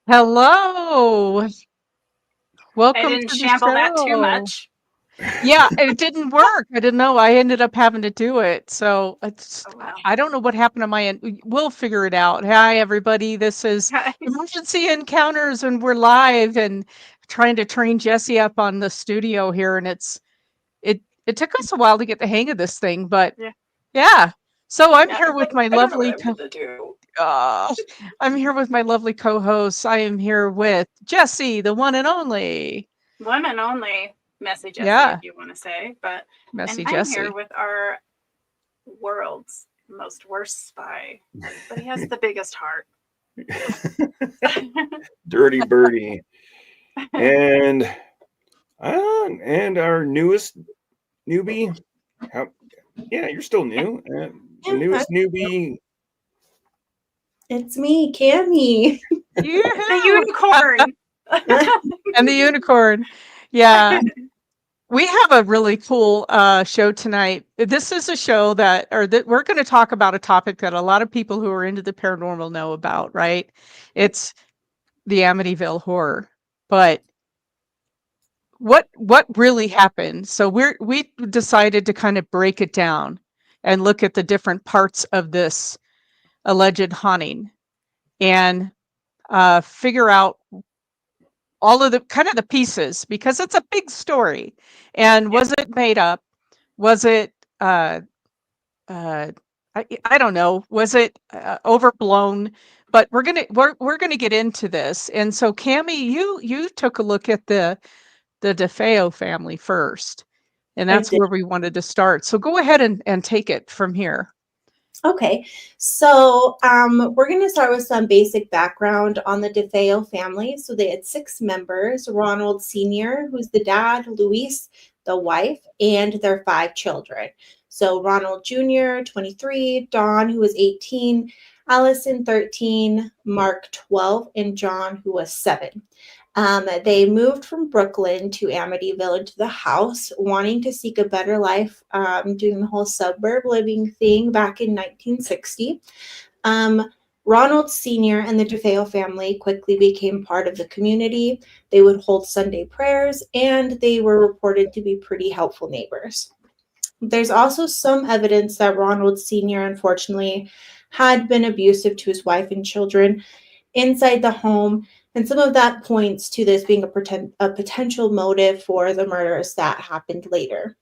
Hello. I Welcome didn't to the shamble that too show. much. Yeah, it didn't work. I didn't know. I ended up having to do it. So Oh well. I don't know what happened on my end. We'll figure it out. Hi, everybody. This is Emergency Encounters, and we're live and trying to train Jesse up on the studio here. And it took us a while to get the hang of this thing, but Yeah. yeah. So I'm Yeah. here It's with like my I don't know what lovely I'm gonna do. uh, I'm here with my lovely co-hosts. I am here with Jesse, the one and only. One and only Messy Jessie, if Yeah, you want to say. And messy I'm here Jesse. with our world's most worst spy. But he has the biggest heart. Dirty Birdie, and and our newest newbie. How, yeah, you're still new. The Yeah, newest newbie. it's me, Cammy. The Yoo-hoo! unicorn. And the unicorn. Yeah. We have a really cool show tonight. This is a show that we're going to talk about a topic that a lot of people who are into the paranormal know about, right? It's the Amityville horror. But what really happened? So we decided to kind of break it down and look at the different parts of this alleged haunting and figure out all of the kind of the pieces because it's a big story. And Yeah. was it made up? Was it uh, uh, I don't know. Was it overblown? But we're gonna get into this. And so, Cami, you took a look at the DeFeo family first, and I that's did. where we wanted to start. So go ahead and take it from here. Okay, so we're going to start with some basic background on the DeFeo family. So they had 6 members: Ronald Sr., who's the dad, Luis, the wife, and their 5 children. So Ronald Jr., 23, Don, who was 18, Allison, 13, Mark, 12, and John, who was 7. They moved from Brooklyn to Amityville into the house, wanting to seek a better life, doing the whole suburb living thing back in 1960. Um, Ronald Sr. and the DeFeo family quickly became part of the community. They would hold Sunday prayers, and they were reported to be pretty helpful neighbors. There's also some evidence that Ronald Sr., unfortunately, had been abusive to his wife and children inside the home, and some of that points to this being a potential motive for the murders that happened later.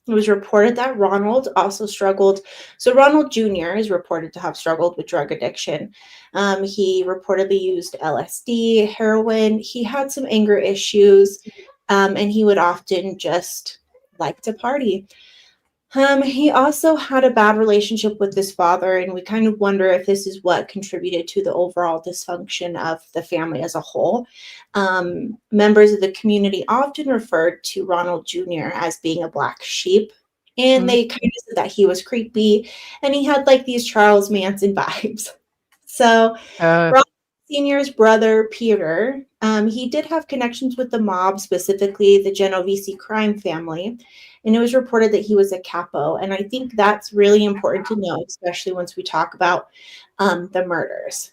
It was reported that Ronald also struggled. So, Ronald Jr. is reported to have struggled with drug addiction. He reportedly used LSD, heroin. He had some anger issues, and he would often just like to party. He also had a bad relationship with his father, and we kind of wonder if this is what contributed to the overall dysfunction of the family as a whole. Members of the community often referred to Ronald Jr. as being a black sheep, and Mm. they kind of said that he was creepy and he had like these Charles Manson vibes. So, Uh, Ronald Sr.'s brother, Peter, he did have connections with the mob, specifically the Genovese crime family, and it was reported that he was a capo. And I think that's really important to know, especially once we talk about the murders.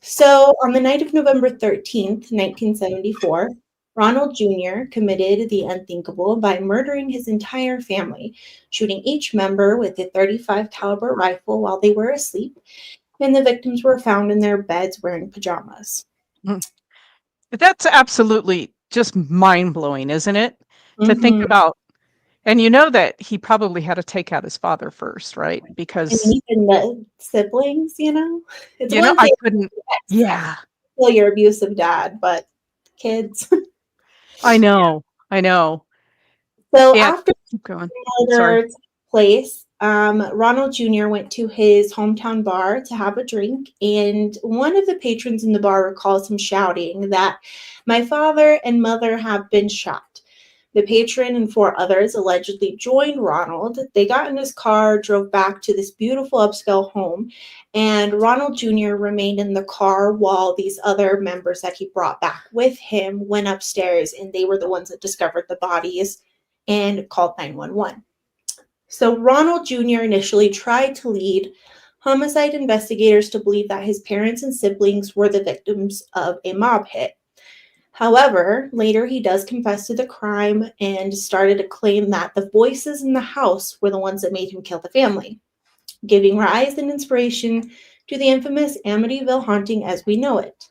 So, on the night of November 13th, 1974, Ronald Jr. committed the unthinkable by murdering his entire family, shooting each member with a 35 caliber rifle while they were asleep, and the victims were found in their beds wearing pajamas. mm. That's absolutely just mind blowing, isn't it? To think Mm-hmm. about. And you know that he probably had to take out his father first, right? I mean, Because even the siblings, it's you know one I thing couldn't. to Yeah, kill your abusive dad, but kids. I Yeah. know, I know. So And after keep going. Sorry. murder took place, Ronald Jr. went to his hometown bar to have a drink, and one of the patrons in the bar recalls him shouting that my father and mother have been shot. The patron and 4 others allegedly joined Ronald. They got in his car, drove back to this beautiful upscale home, and Ronald Jr. remained in the car while these other members that he brought back with him went upstairs, and they were the ones that discovered the bodies and called 911. So Ronald Jr. initially tried to lead homicide investigators to believe that his parents and siblings were the victims of a mob hit. However, later he does confess to the crime and started to claim that the voices in the house were the ones that made him kill the family, giving rise and inspiration to the infamous Amityville haunting as we know it.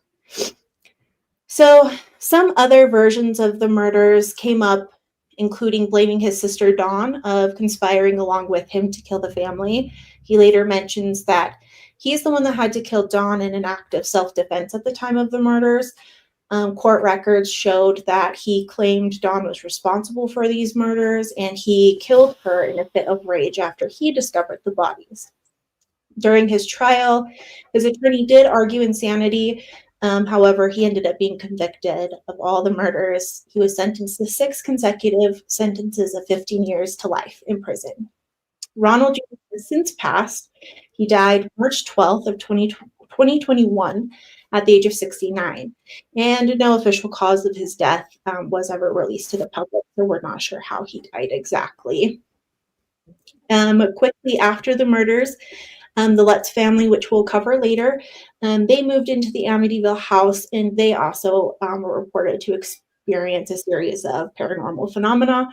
So, some other versions of the murders came up, including blaming his sister Dawn of conspiring along with him to kill the family. He later mentions that he's the one that had to kill Dawn in an act of self-defense at the time of the murders. Court records showed that he claimed Dawn was responsible for these murders, and he killed her in a fit of rage after he discovered the bodies. During his trial, his attorney did argue insanity. However, he ended up being convicted of all the murders. He was sentenced to 6 consecutive sentences of 15 years to life in prison. Ronald Jr. has since passed. He died March 12th of 2021 at the age of 69. And no official cause of his death was ever released to the public, so we're not sure how he died exactly. Quickly after the murders, the Lutz family, which we'll cover later, they moved into the Amityville house, and they also were reported to experience a series of paranormal phenomena.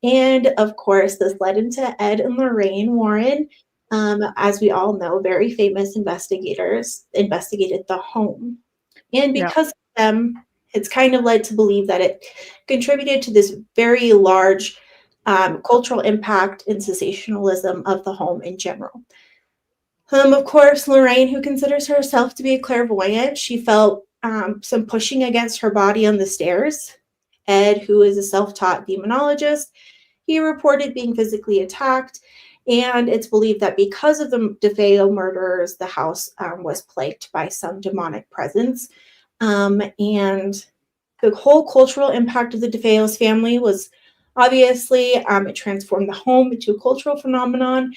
And of course, this led into Ed and Lorraine Warren. As we all know, very famous investigators investigated the home. And because of them, it's kind of led to believe that it contributed to this very large cultural impact and sensationalism of the home in general. Of course, Lorraine, who considers herself to be a clairvoyant, she felt some pushing against her body on the stairs. Ed, who is a self-taught demonologist, he reported being physically attacked, and it's believed that because of the DeFeo murders, the house was plagued by some demonic presence. And the whole cultural impact of the DeFeo's family was obviously, it transformed the home into a cultural phenomenon.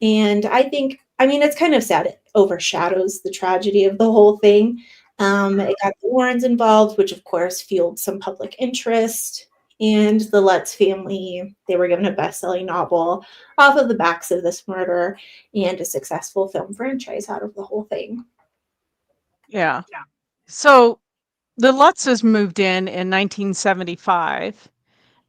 And it's kind of sad it overshadows the tragedy of the whole thing. It got the Warrens involved, which of course fueled some public interest. And the Lutz family, they were given a best-selling novel off of the backs of this murder and a successful film franchise out of the whole thing. Yeah. So the Lutzes moved in 1975.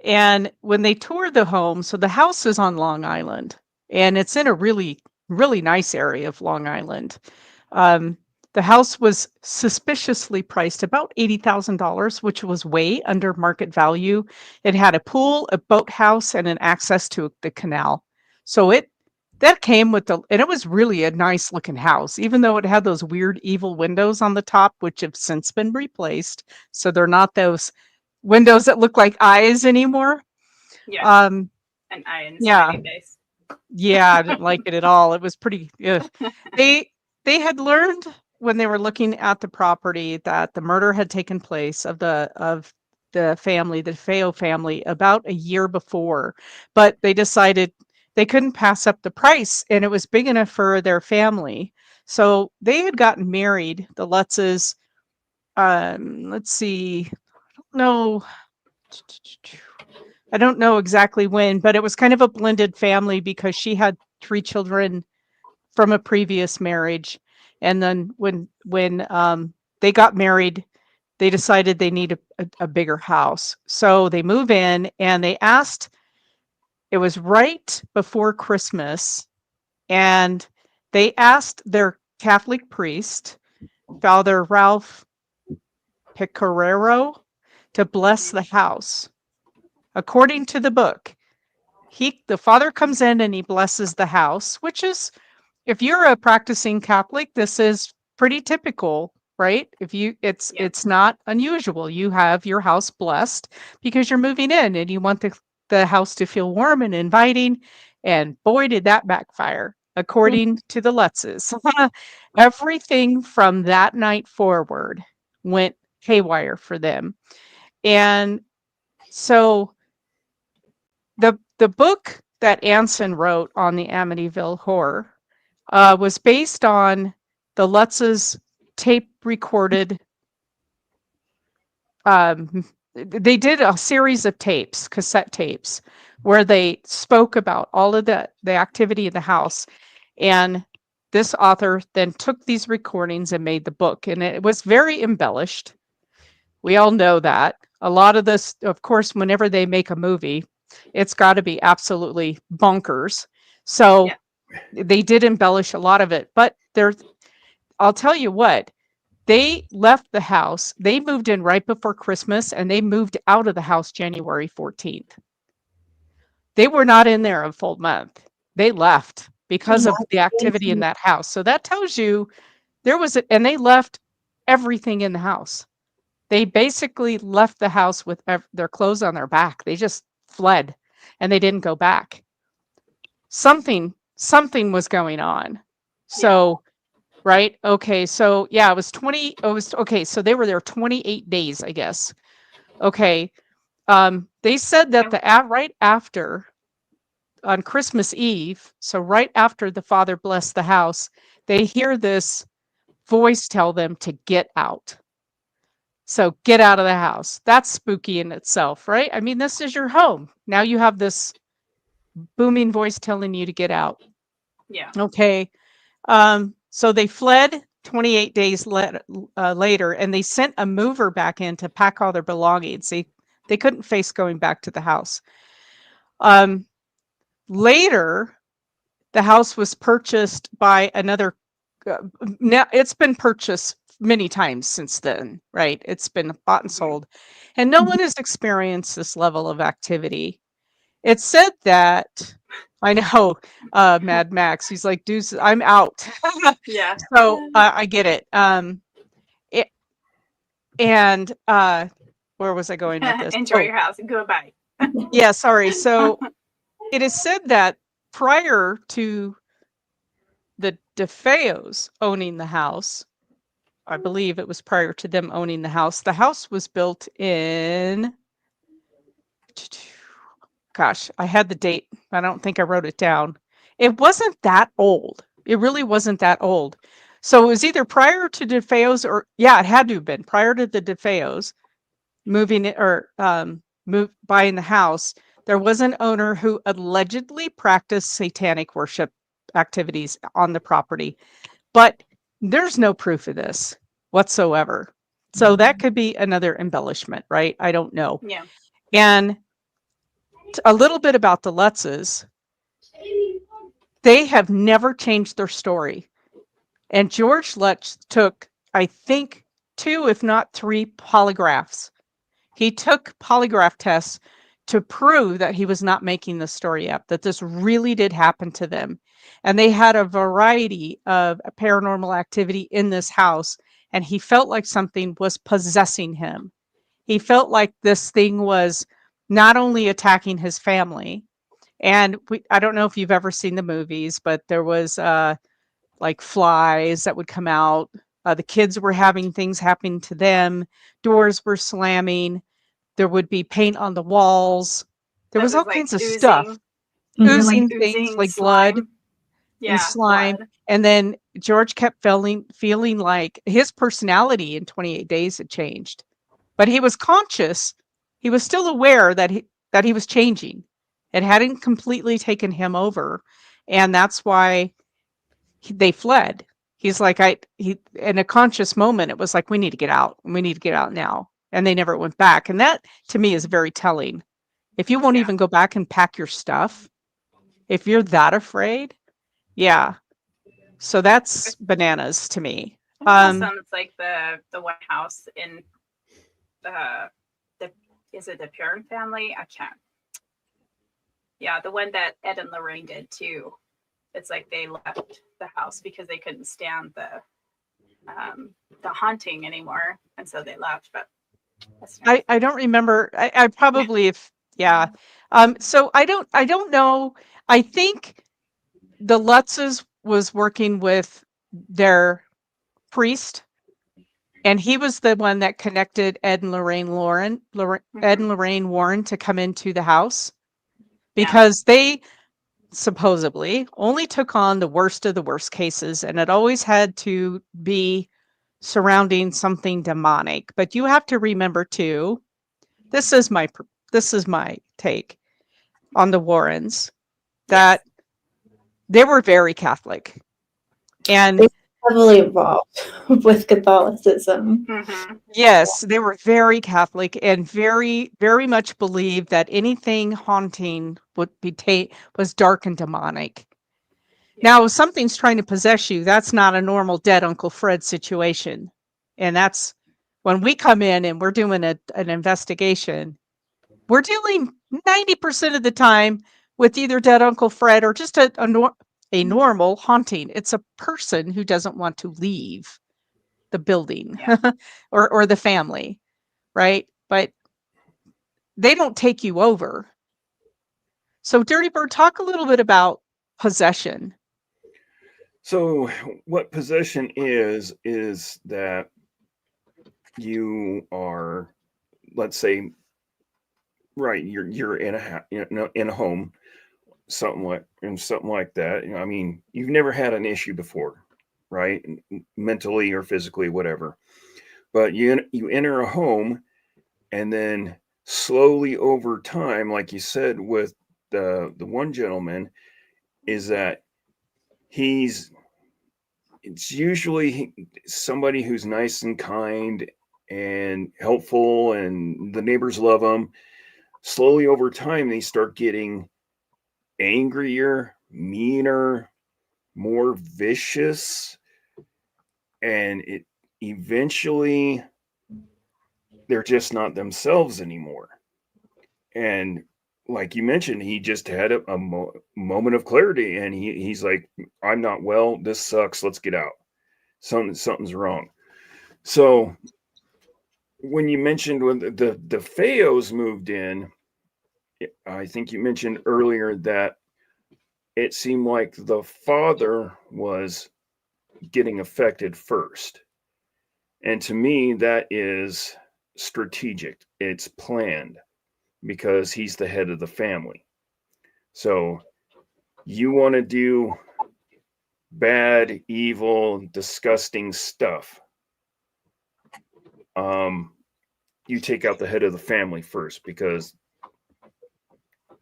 And when they toured the home, so the house is on Long Island, and it's in a really, really nice area of Long Island. The house was suspiciously priced about $80,000, which was way under market value. It had a pool, a boathouse, and an access to the canal. So that came with and it was really a nice looking house, even though it had those weird evil windows on the top, which have since been replaced. So they're not those windows that look like eyes anymore. Yeah. An eye in smiley face. Yeah, I didn't like it at all. It was pretty They had learned when they were looking at the property that the murder had taken place of the family, the DeFeo family, about a year before, but they decided they couldn't pass up the price, and it was big enough for their family. So they had gotten married, the Lutzes. Let's see. I don't know exactly when, but it was kind of a blended family because she had 3 children from a previous marriage. And then when they got married, they decided they need a bigger house. So they move in, and they asked, it was right before Christmas, and they asked their Catholic priest, Father Ralph Pecoraro, to bless the house. According to the book, the father comes in and he blesses the house, which is, if you're a practicing Catholic, this is pretty typical, right? It's not unusual. You have your house blessed because you're moving in and you want the house to feel warm and inviting. And boy, did that backfire, according to the Lutzes. Everything from that night forward went haywire for them. And so the book that Anson wrote on the Amityville Horror was based on the Lutz's tape recorded. They did a series of tapes, cassette tapes, where they spoke about all of the activity in the house. And this author then took these recordings and made the book, and it was very embellished. We all know that. A lot of this, of course, whenever they make a movie, it's got to be absolutely bonkers. So they did embellish a lot of it, but I'll tell you what, they left the house. They moved in right before Christmas and they moved out of the house January 14th. They were not in there a full month. They left because of the activity in that house. So that tells you and they left everything in the house. They basically left the house with their clothes on their back. They just fled and they didn't go back. Something was going on. So, right? Okay. So yeah, so they were there 28 days, I guess. Okay. They said that right after on Christmas Eve, so right after the father blessed the house, they hear this voice tell them to get out. So get out of the house. That's spooky in itself, right? I mean, this is your home. Now you have this booming voice telling you to get out. Yeah. Okay. So they fled 28 days later, and they sent a mover back in to pack all their belongings. They couldn't face going back to the house. Later, the house was purchased by another. Now it's been purchased many times since then, right? It's been bought and sold, and no one has experienced this level of activity. It's said that I know, Mad Max. He's like, "Deuce, I'm out." Yeah. So I get it. It and where was I going with this? Enjoy your house. Goodbye. Yeah, sorry. So it is said that prior to the DeFeos owning the house, I believe it was prior to them owning the house was built in, gosh, I had the date. I don't think I wrote it down. It wasn't that old. It really wasn't that old. So it was either prior to DeFeos or, yeah, it had to have been prior to the DeFeos moving it or buying the house. There was an owner who allegedly practiced satanic worship activities on the property, but there's no proof of this whatsoever. So that could be another embellishment, right? I don't know. Yeah. And a little bit about the Lutzes. They have never changed their story. And George Lutz took, I think, 2, if not 3 polygraphs. He took polygraph tests to prove that he was not making the story up, that this really did happen to them. And they had a variety of paranormal activity in this house, and he felt like something was possessing him. He felt like this thing was not only attacking his family, and I don't know if you've ever seen the movies, but there was like flies that would come out. The kids were having things happen to them. Doors were slamming. There would be paint on the walls. There was all kinds of stuff. Oozing things like blood and slime. Blood. And then George kept feeling like his personality in 28 days had changed. But he was conscious. He was still aware that he was changing. It hadn't completely taken him over. And that's why they fled. He's like, in a conscious moment, it was like, we need to get out. We need to get out now. And they never went back. And that, to me, is very telling. If you won't even go back and pack your stuff, if you're that afraid, yeah. So that's bananas to me. Sounds like the one house in is it the Perrin family? I can't. Yeah, the one that Ed and Lorraine did too. It's like they left the house because they couldn't stand the haunting anymore, and so they left. But I don't remember. I probably yeah. So I don't know. I think the Lutzes was working with their priest, and he was the one that connected Ed and Lorraine Warren to come into the house, because they supposedly only took on the worst of the worst cases, and it always had to be surrounding something demonic. But you have to remember too, this is my take on the Warrens, that they were very Catholic. And Heavily involved with Catholicism. Mm-hmm. yes, they were very Catholic and very, very much believed that anything haunting would be was dark and demonic. Now, if something's trying to possess you, that's not a normal dead Uncle Fred situation. And that's when we come in and we're doing an investigation, we're dealing 90% of the time with either dead Uncle Fred or just a normal haunting. It's a person who doesn't want to leave the building Yeah. or the family, right? But they don't take you over. So, Dirty Bird, talk a little bit about possession. So what possession is that you are, let's say, right, you're in in a home, something like that. I mean, you've never had an issue before, right? Mentally or physically, whatever. But you enter a home, and then slowly over time, like you said with the one gentleman, is that he's it's usually somebody who's nice and kind and helpful, and the neighbors love him. Slowly over time, they start getting angrier, meaner, more vicious, and it eventually they're just not themselves anymore. And like you mentioned, he just had a moment of clarity, and he's like, "I'm not well. This sucks. Let's get out. Something's wrong." So when you mentioned when the Feos moved in, I think you mentioned earlier that it seemed like the father was getting affected first. And to me, that is strategic. It's planned because he's the head of the family. So you want to do bad, evil, disgusting stuff. You take out the head of the family first because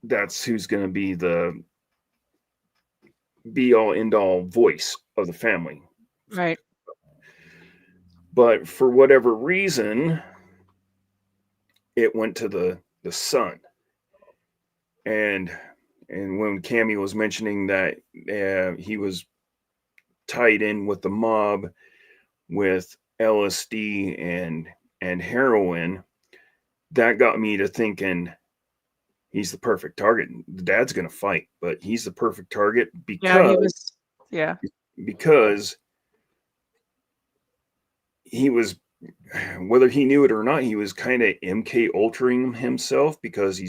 that's who's going to be the be all end all voice of the family. Right. But for whatever reason, it went to the son. And when Cammy was mentioning that he was tied in with the mob with LSD and heroin, that got me to thinking he's the perfect target. The dad's going to fight, but he's the perfect target Yeah, he was. Yeah. because he was, whether he knew it or not, he was kind of MK ultraing himself, because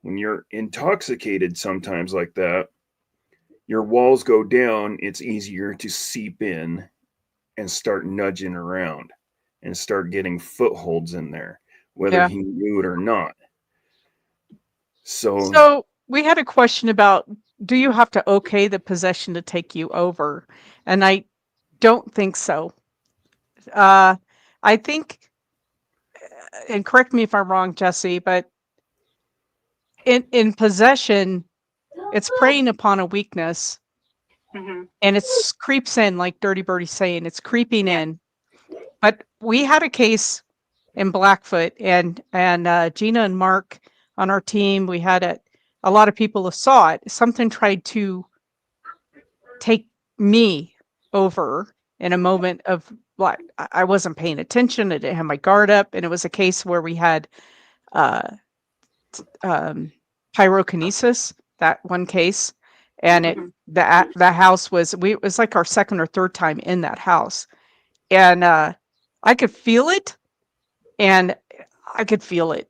when you're intoxicated sometimes like that, your walls go down, it's easier to seep in and start nudging around and start getting footholds in there, whether Yeah. he knew it or not. So we had a question about, do you have to okay the possession to take you over? And I don't think so. I think, and correct me if I'm wrong, Jesse, but in possession, it's preying upon a weakness, Mm-hmm. and it creeps in, like Dirty Birdie's saying, it's creeping Yeah. in. But we had a case in Blackfoot, and Gina and Mark on our team, we had a lot of people saw it. Something tried to take me over in a moment of, like, I wasn't paying attention. I didn't have my guard up, and it was a case where we had pyrokinesis, that one case, and Mm-hmm. the house was, it was like our second or third time in that house, and I could feel it, and I could feel it,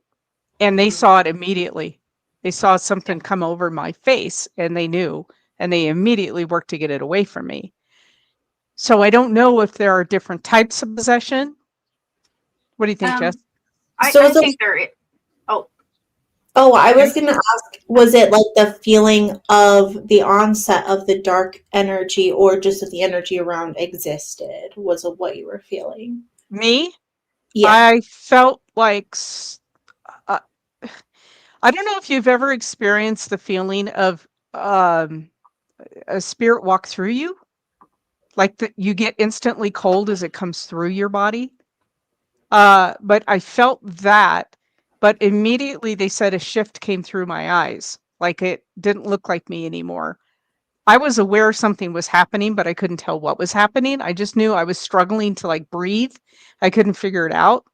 and they Mm-hmm. saw it immediately. They saw something come over my face, and they knew, and they immediately worked to get it away from me. So I don't know if there are different types of possession. What do you think, Jess? So I it's a, think there is. Oh, oh, I was going to ask, was it like the feeling of the onset of the dark energy, or just that the energy around existed? Was it what you were feeling? Me? Yeah. I felt like uh, I don't know if you've ever experienced the feeling of a spirit walk through you. like you get instantly cold as it comes through your body. But I felt that, but immediately they said a shift came through my eyes. Like it didn't look like me anymore. I was aware something was happening, but I couldn't tell what was happening. I just knew I was struggling to like breathe. I couldn't figure it out.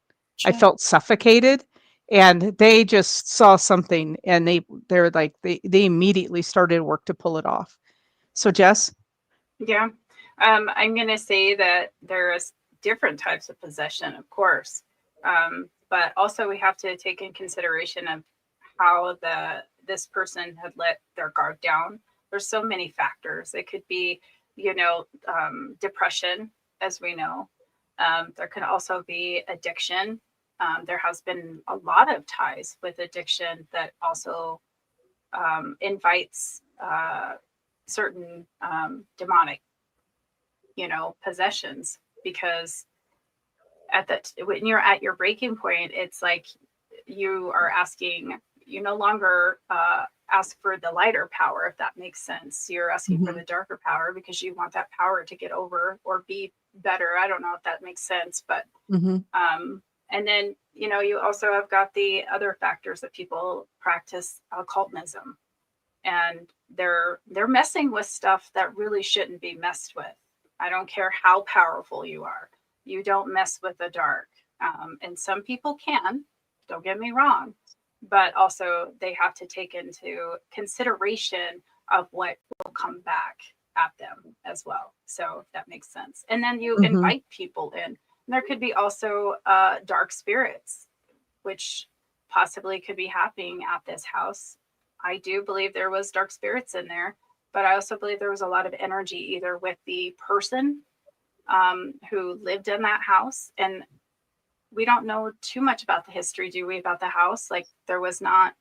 I Sure. felt suffocated, and they just saw something, and they're like they immediately started work to pull it off. So Jess, Yeah. I'm going to say that there's different types of possession, of course. But also we have to take in consideration of how this person had let their guard down. There's so many factors. It could be, depression, as we know. There can also be addiction. There has been a lot of ties with addiction that also invites certain demonic, possessions, because when you're at your breaking point, it's like you are asking, you no longer ask for the lighter power, if that makes sense. You're asking for Mhm. the darker power because you want that power to get over or be better. I don't know if that makes sense, but Mhm. and then you also have got the other factors that people practice occultism, and they're messing with stuff that really shouldn't be messed with. I don't care how powerful you are. You don't mess with the dark. And some people can, don't get me wrong, but also they have to take into consideration of what will come back at them as well. So if that makes sense. And then you Mhm. invite people in. And there could be also dark spirits, which possibly could be happening at this house. I do believe there was dark spirits in there, but I also believe there was a lot of energy either with the person who lived in that house. And we don't know too much about the history, do we, about the house? Like there was not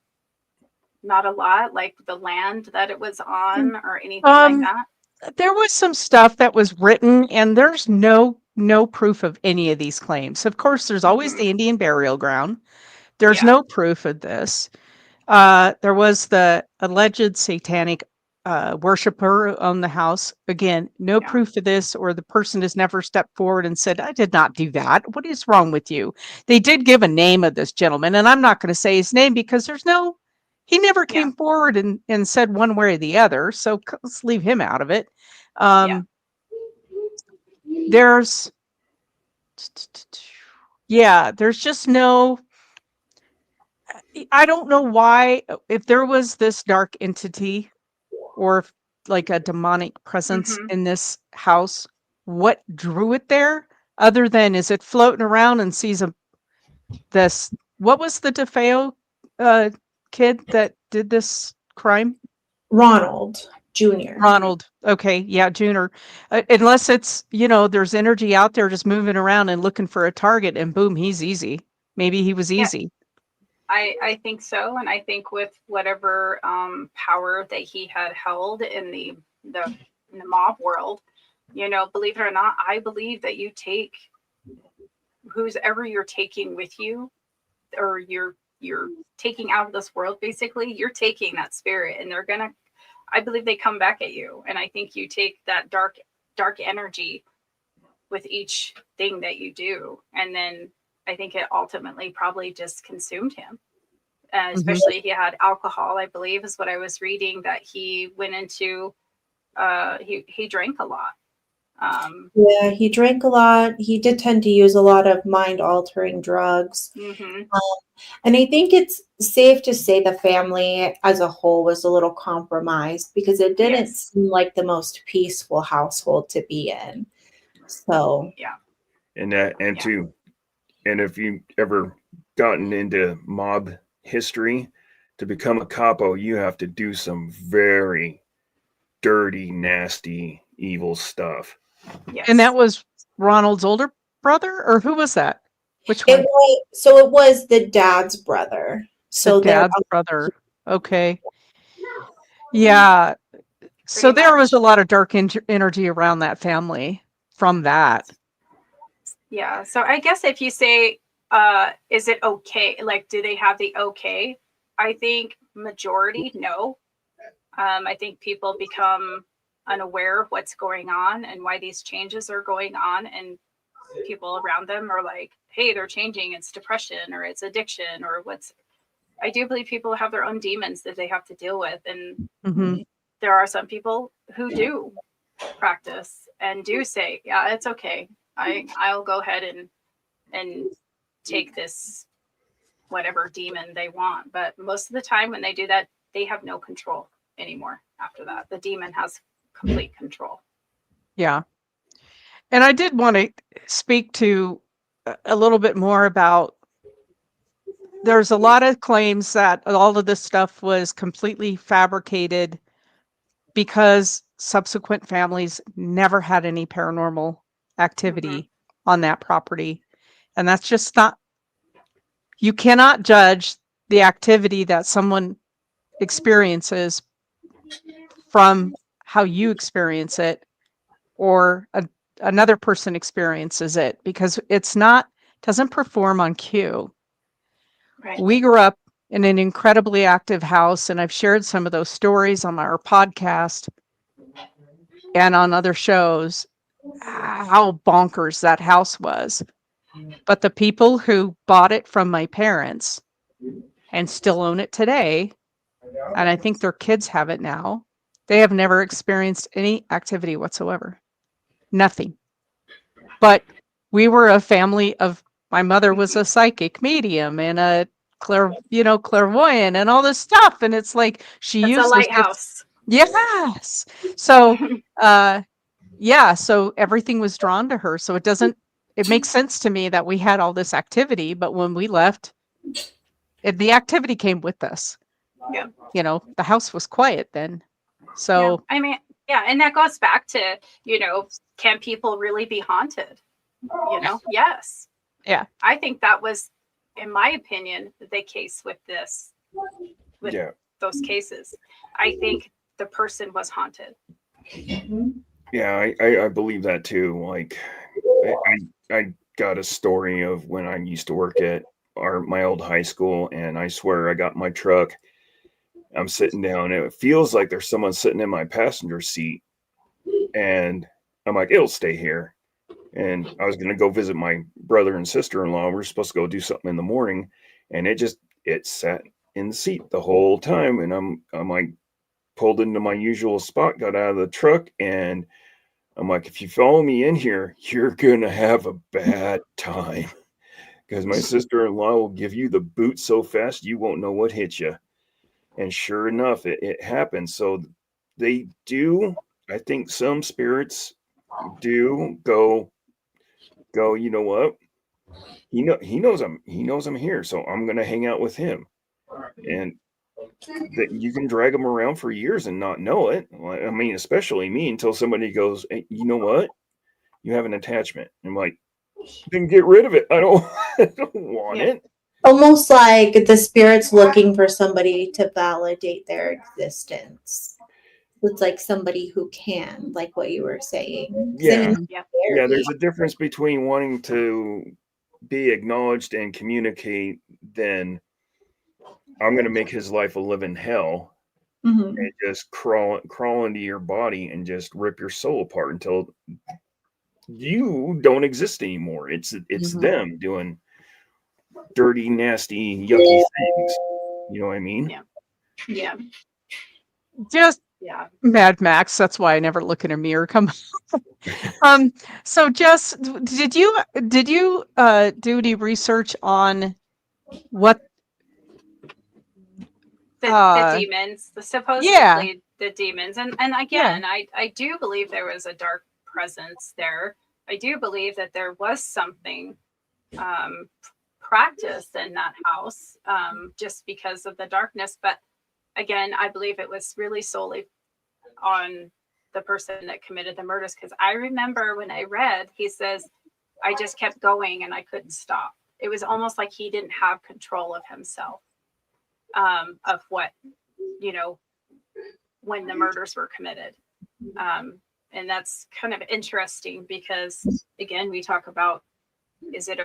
a lot, like the land that it was on or anything like Um, that. there was some stuff that was written, and there's no proof of any of these claims. Of course, there's always Mm-hmm. the Indian burial ground. There's Yeah. no proof of this. There was the alleged satanic worshiper on the house. Again, no Yeah. proof of this, or the person has never stepped forward and said, I did not do that. What is wrong with you? They did give a name of this gentleman, and I'm not going to say his name because he never Yeah. came forward and said one way or the other. So let's leave him out of it. Yeah. There's, yeah, there's just no, I don't know why, if there was this dark entity or if, like a demonic presence Mm-hmm. in this house, what drew it there other than is it floating around and sees this, what was the DeFeo uh, kid that did this crime? Ronald Jr. Ronald. Okay. Yeah. Junior. Unless it's, there's energy out there just moving around and looking for a target and boom, he's easy. Maybe he was Yeah. easy. I think so, and I think with whatever power that he had held in the mob world, believe it or not, I believe that you take who's ever you're taking with you, or you're taking out of this world. Basically, you're taking that spirit, and they're gonna. I believe they come back at you, and I think you take that dark energy with each thing that you do, and then I think it ultimately probably just consumed him. Mhm. Especially he had alcohol, I believe is what I was reading, that he went into. He drank a lot. Yeah, he drank a lot. He did tend to use a lot of mind altering drugs. Mm-hmm. And I think it's safe to say the family as a whole was a little compromised because it didn't Yes. seem like the most peaceful household to be in. So, Yeah. And Yeah. and if you ever gotten into mob history, to become a capo, you have to do some very dirty, nasty, evil stuff. Yes. And that was Ronald's older brother, or who was that? Which one? it was the dad's brother. The So they're dad's brother. Okay. Yeah. So Pretty there was a much. lot of dark energy around that family from that. Yeah. So I guess if you say, is it okay? Like, do they have the okay? I think majority no. I think people become unaware of what's going on and why these changes are going on, and people around them are like, hey, they're changing, it's depression or it's addiction or what's. I do believe people have their own demons that they have to deal with, and there are some people who do practice and do say, yeah, it's okay, I'll go ahead and take this whatever demon they want. But most of the time when they do that, they have no control anymore. After that, the demon has complete control. Yeah. And I did want to speak to a little bit more about, there's a lot of claims that all of this stuff was completely fabricated because subsequent families never had any paranormal activity on that property. And that's just not, you cannot judge the activity that someone experiences from how you experience it, or another person experiences it, because it's not, doesn't perform on cue. Right. We grew up in an incredibly active house, and I've shared some of those stories on our podcast and on other shows, how bonkers that house was. But the people who bought it from my parents and still own it today, and I think their kids have it now, they have never experienced any activity whatsoever. Nothing. But we were a family of, my mother was a psychic medium and a clairvoyant and all this stuff. And it's like she It's a used those gifts. lighthouse. Yes. So yeah, so everything was drawn to her. So it makes sense to me that we had all this activity, but when we left, the activity came with us. Yeah. The house was quiet then. So I mean, yeah, and that goes back to, can people really be haunted? Yes. Yeah. I think that was, in my opinion, the case with those cases. I think the person was haunted. Yeah, I believe that too. Like, I got a story of when I used to work at my old high school, and I swear I got in my truck. I'm sitting down, and it feels like there's someone sitting in my passenger seat, and I'm like, it'll stay here. And I was gonna go visit my brother and sister-in-law. We were supposed to go do something in the morning, and it sat in the seat the whole time. And I'm like, pulled into my usual spot, got out of the truck, and I'm like, if you follow me in here, you're gonna have a bad time, because my sister-in-law will give you the boot so fast you won't know what hit you. And sure enough, it happened. So they do. I think some spirits do go. You know what? He knows I'm here, so I'm gonna hang out with him. And that you can drag them around for years and not know it. I mean, especially me, until somebody goes, hey, you know what? You have an attachment. I'm like, then get rid of it. I don't want it. Almost like the spirit's looking for somebody to validate their existence. It's like somebody who can, like what you were saying. Yeah. Yeah, there's a difference between wanting to be acknowledged and communicate than I'm going to make his life a living hell and just crawl into your body and just rip your soul apart until you don't exist anymore. It's them doing dirty, nasty, yucky things. You know what I mean? Yeah. Just Mad Max. That's why I never look in a mirror. Come on. So Jess, did you do any research on what the demons, supposedly the demons, and again, I do believe there was a dark presence there. I do believe that there was something practiced in that house, just because of the darkness. But again, I believe it was really solely on the person that committed the murders, because I remember when I read, he says, I just kept going and I couldn't stop. It was almost like he didn't have control of himself, of what, when the murders were committed. And that's kind of interesting because, again, we talk about, is it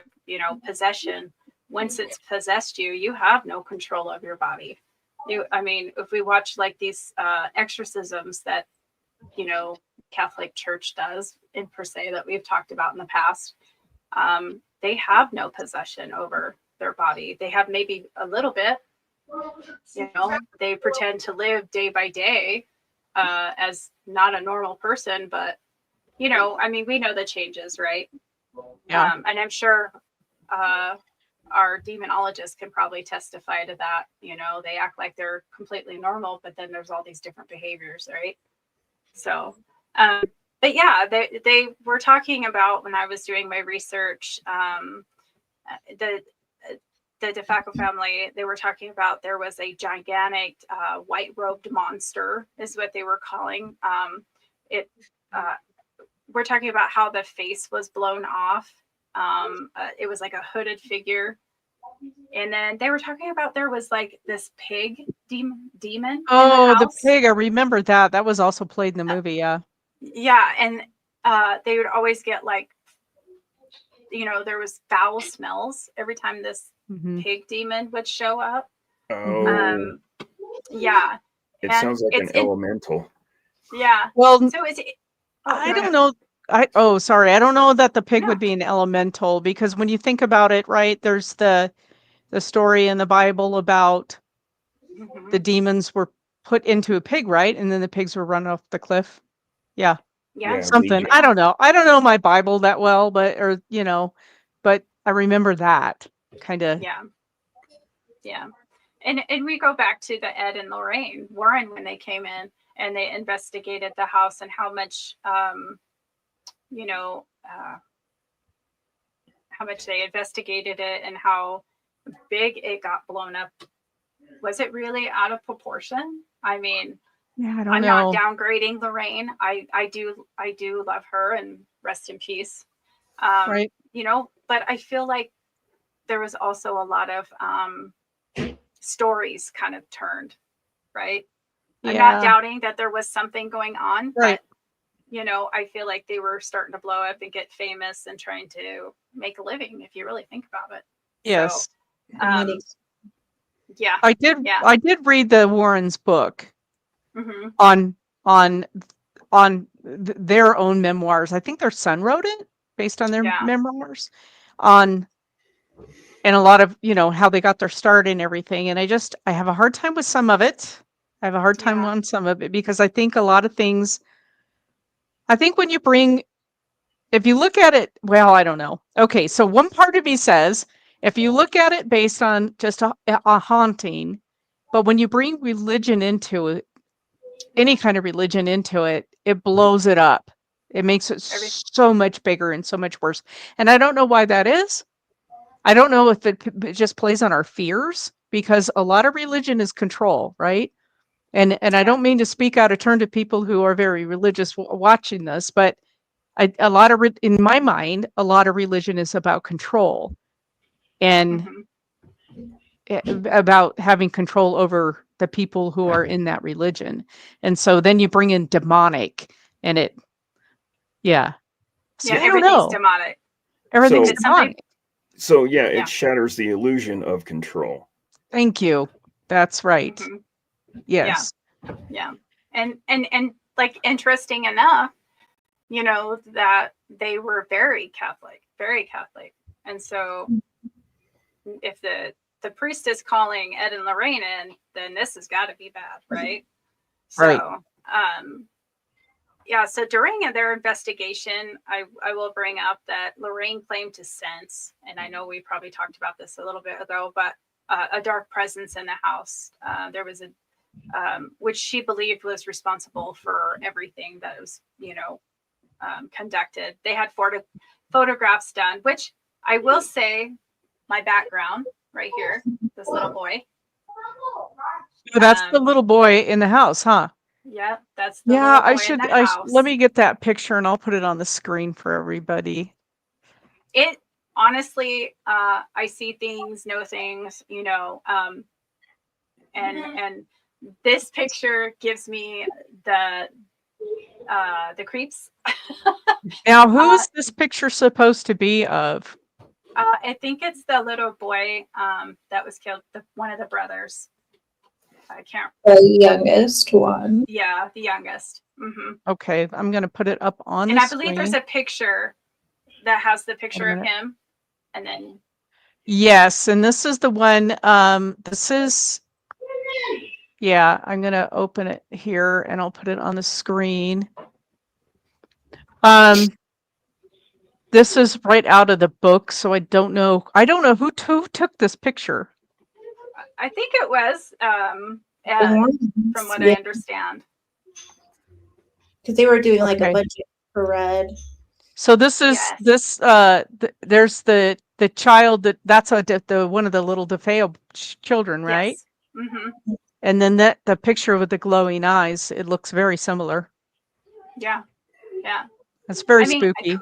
possession? Once it's possessed you, you have no control of your body. If we watch like these exorcisms that Catholic Church does in per se that we've talked about in the past. They have no possession over their body. They have maybe a little bit, they pretend to live day by day as not a normal person, but we know the changes, right? Yeah. And I'm sure our demonologists can probably testify to that. They act like they're completely normal, but then there's all these different behaviors, right? So, but yeah, they were talking about, when I was doing my research, the DeFaco family, they were talking about there was a gigantic white-robed monster, is what they were calling it. We're talking about how the face was blown off. It was like a hooded figure. And then they were talking about there was like this pig demon. Oh, in the the house. pig. I remember that. That was also played in the movie. Yeah. Yeah. And they would always get like, there was foul smells every time this pig demon would show up. Oh. Yeah. It And sounds like an elemental. Yeah. Well, so is it? I don't know. Sorry. I don't know that the pig would be an elemental, because when you think about it, right, there's the story in the Bible about the demons were put into a pig, right? And then the pigs were run off the cliff. Yeah. Yeah. Something. Yeah. I don't know. I don't know my Bible that well, but I remember that kind of. Yeah. Yeah. And we go back to the Ed and Lorraine Warren when they came in and they investigated the house and how much, how much they investigated it and how big it got blown up. Was it really out of proportion? I mean, yeah, I'm not downgrading Lorraine. I do love her, and rest in peace. Right. But I feel like there was also a lot of stories kind of turned, right? Yeah. I'm not doubting that there was something going on, right. But I feel like they were starting to blow up and get famous and trying to make a living, if you really think about it. Yes. So, yeah. I did read the Warrens book on their own memoirs. I think their son wrote it based on their memoirs and a lot of, how they got their start and everything. And I have a hard time with some of it. I have a hard time on some of it because I think a lot of things, when if you look at it, well, I don't know. Okay. So one part of me says, if you look at it based on just a haunting, but when you bring religion into it, any kind of religion into it, it blows it up. It makes it so much bigger and so much worse. And I don't know why that is. I don't know if it just plays on our fears, because a lot of religion is control, right? And I don't mean to speak out of turn to people who are very religious watching this, but in my mind, a lot of religion is about control and about having control over the people who are in that religion. And so then you bring in demonic and so everything's demonic. Everything's demonic. So it shatters the illusion of control. Thank you. That's right. Yes. Yeah. And like, interesting enough, that they were very Catholic. And so if the priest is calling Ed and Lorraine in, then this has got to be bad, right? Right. So, so during their investigation, I will bring up that Lorraine claimed to sense, and I know we probably talked about this a little bit ago, but a dark presence in the house. There was which she believed was responsible for everything that was, conducted. They had photographs done, which I will say, my background right here, this little boy. So that's the little boy in the house, huh? Yeah, that's the little boy in the house. Let me get that picture and I'll put it on the screen for everybody. It honestly, I see things, know things, and this picture gives me the creeps. Now, who's this picture supposed to be of? I think it's the little boy that was killed, one of the brothers. I can't. The youngest one. Yeah, the youngest. Hmm. Okay, I'm going to put it up on And the I believe there's screen. a picture that has the Wait a picture of minute. him, and then Yes, and this is the one, this is, yeah, I'm going to open it here and I'll put it on the screen. This is right out of the book, so I don't know who took this picture. I think it was Ed, from what I Yeah, understand. because they were doing like a Okay. budget for Red. So this is Yes. there's the child that's the one of the little DeFeo children, right? Yes. Hmm. And then the picture with the glowing eyes, it looks very similar. Yeah. Yeah. It's very I mean, spooky.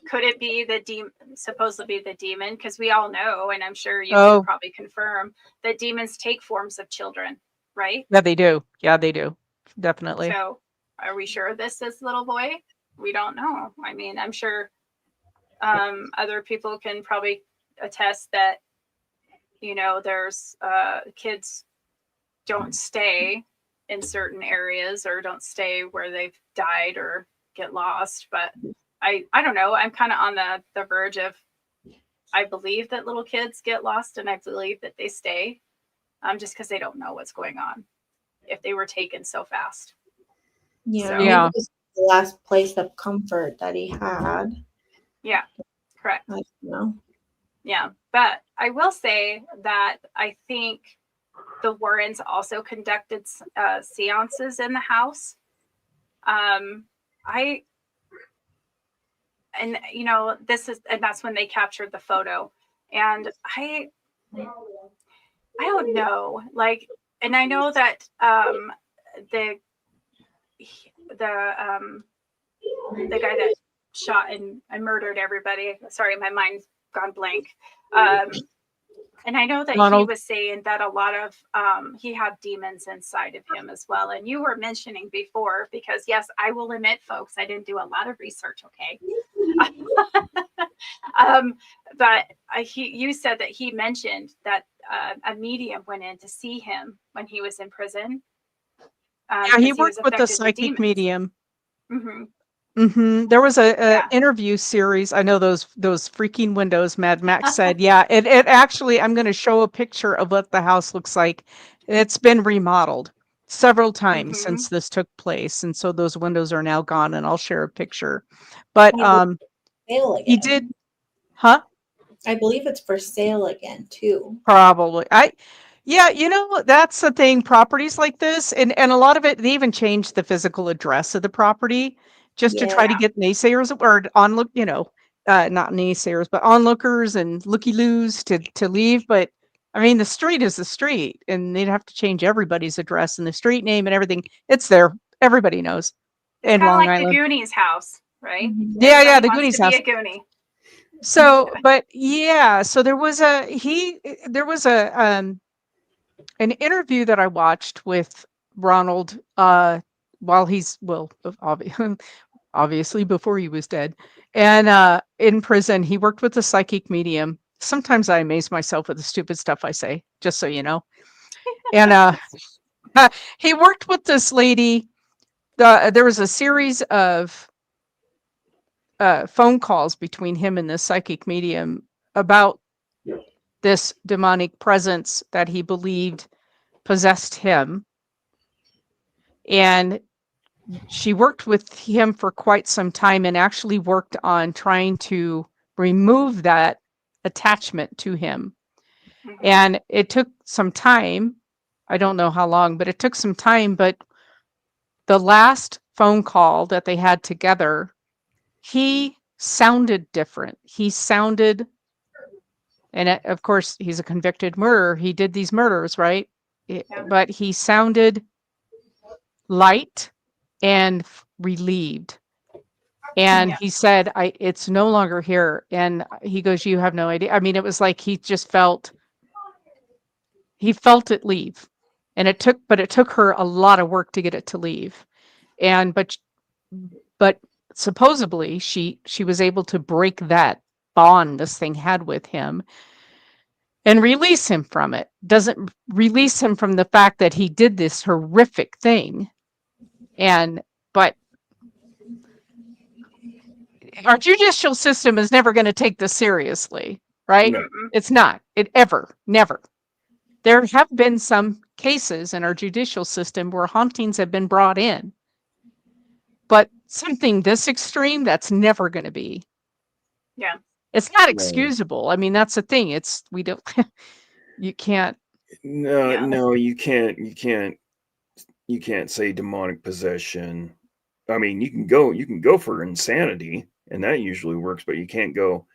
could it be the demon? Supposed to be the demon, because we all know, and I'm sure you can Oh, probably confirm that demons take forms of children, right? yeah, they do. Yeah, they do. Definitely. So, are we sure this is little boy? We don't know. I mean, I'm sure other people can probably attest that there's kids don't stay in certain areas or don't stay where they've died or get lost. But I don't know. I'm kind of on the verge of, I believe that little kids get lost and I believe that they stay, just because they don't know what's going on if they were taken so fast. Yeah, So, maybe Yeah. it was the last place of comfort that he had. yeah, correct. I don't know. Yeah. But I will say that I think the Warrens also conducted seances in the house. And that's when they captured the photo. And I don't know, like, and I know that the the guy that shot and murdered everybody. Sorry, my mind's gone blank. And I know that he Ronald. was saying that a lot of he had demons inside of him as well. And you were mentioning before, because yes, I will admit, folks, I didn't do a lot of research. Okay. But you said that he mentioned that a medium went in to see him when he was in prison. Yeah, he Because he was worked with the affected with psychic demons. medium. Mm-hmm. There was a Yeah. interview series. I know those freaking windows. Mad Max said, "Yeah, it actually." I'm going to show a picture of what the house looks like. It's been remodeled several times Mm-hmm. since this took place, and so those windows are now gone. And I'll share a picture. But I believe it's for sale he again. did, huh? I believe it's for sale again too. Probably. Yeah, that's the thing. Properties like this, and a lot of it, they even changed the physical address of the property just to try to Yeah. get naysayers or not naysayers, but onlookers and looky-loos to leave. But I mean, the street is the street, and they'd have to change everybody's address and the street name and everything. It's there. Everybody knows It's in kind of Long like the Island. Goonies house, right? Mhm. Yeah, Everybody the wants Goonies to be house. a Goonie. So, but yeah, so there was an interview that I watched with Ronald while obviously before he was dead. And in prison, he worked with a psychic medium. Sometimes I amaze myself with the stupid stuff I say, just so you know. And he worked with this lady. There was a series of phone calls between him and this psychic medium about this demonic presence that he believed possessed him. And she worked with him for quite some time and actually worked on trying to remove that attachment to him. Mm-hmm. And it took some time. I don't know how long, but it took some time. But the last phone call that they had together, he sounded different. He sounded, and of course, he's a convicted murderer. He did these murders, right? Yeah. But he sounded light and relieved. And Yeah. he said, it's no longer here. And he goes, you have no idea. I mean, it was like he just felt it leave. And it took her a lot of work to get it to leave. And but supposedly she was able to break that bond this thing had with him and release him from it. Doesn't release him from the fact that he did this horrific thing. And our judicial system is never going to take this seriously, right? No. Mm-mm. It's not. It ever, never. There have been some cases in our judicial system where hauntings have been brought in, but something this extreme, that's never going to be. Yeah. It's not No. excusable. I mean, that's the thing. We don't, you can't. No, Yeah. no, you can't say demonic possession. I mean, you can go for insanity, and that usually works, but you can't go,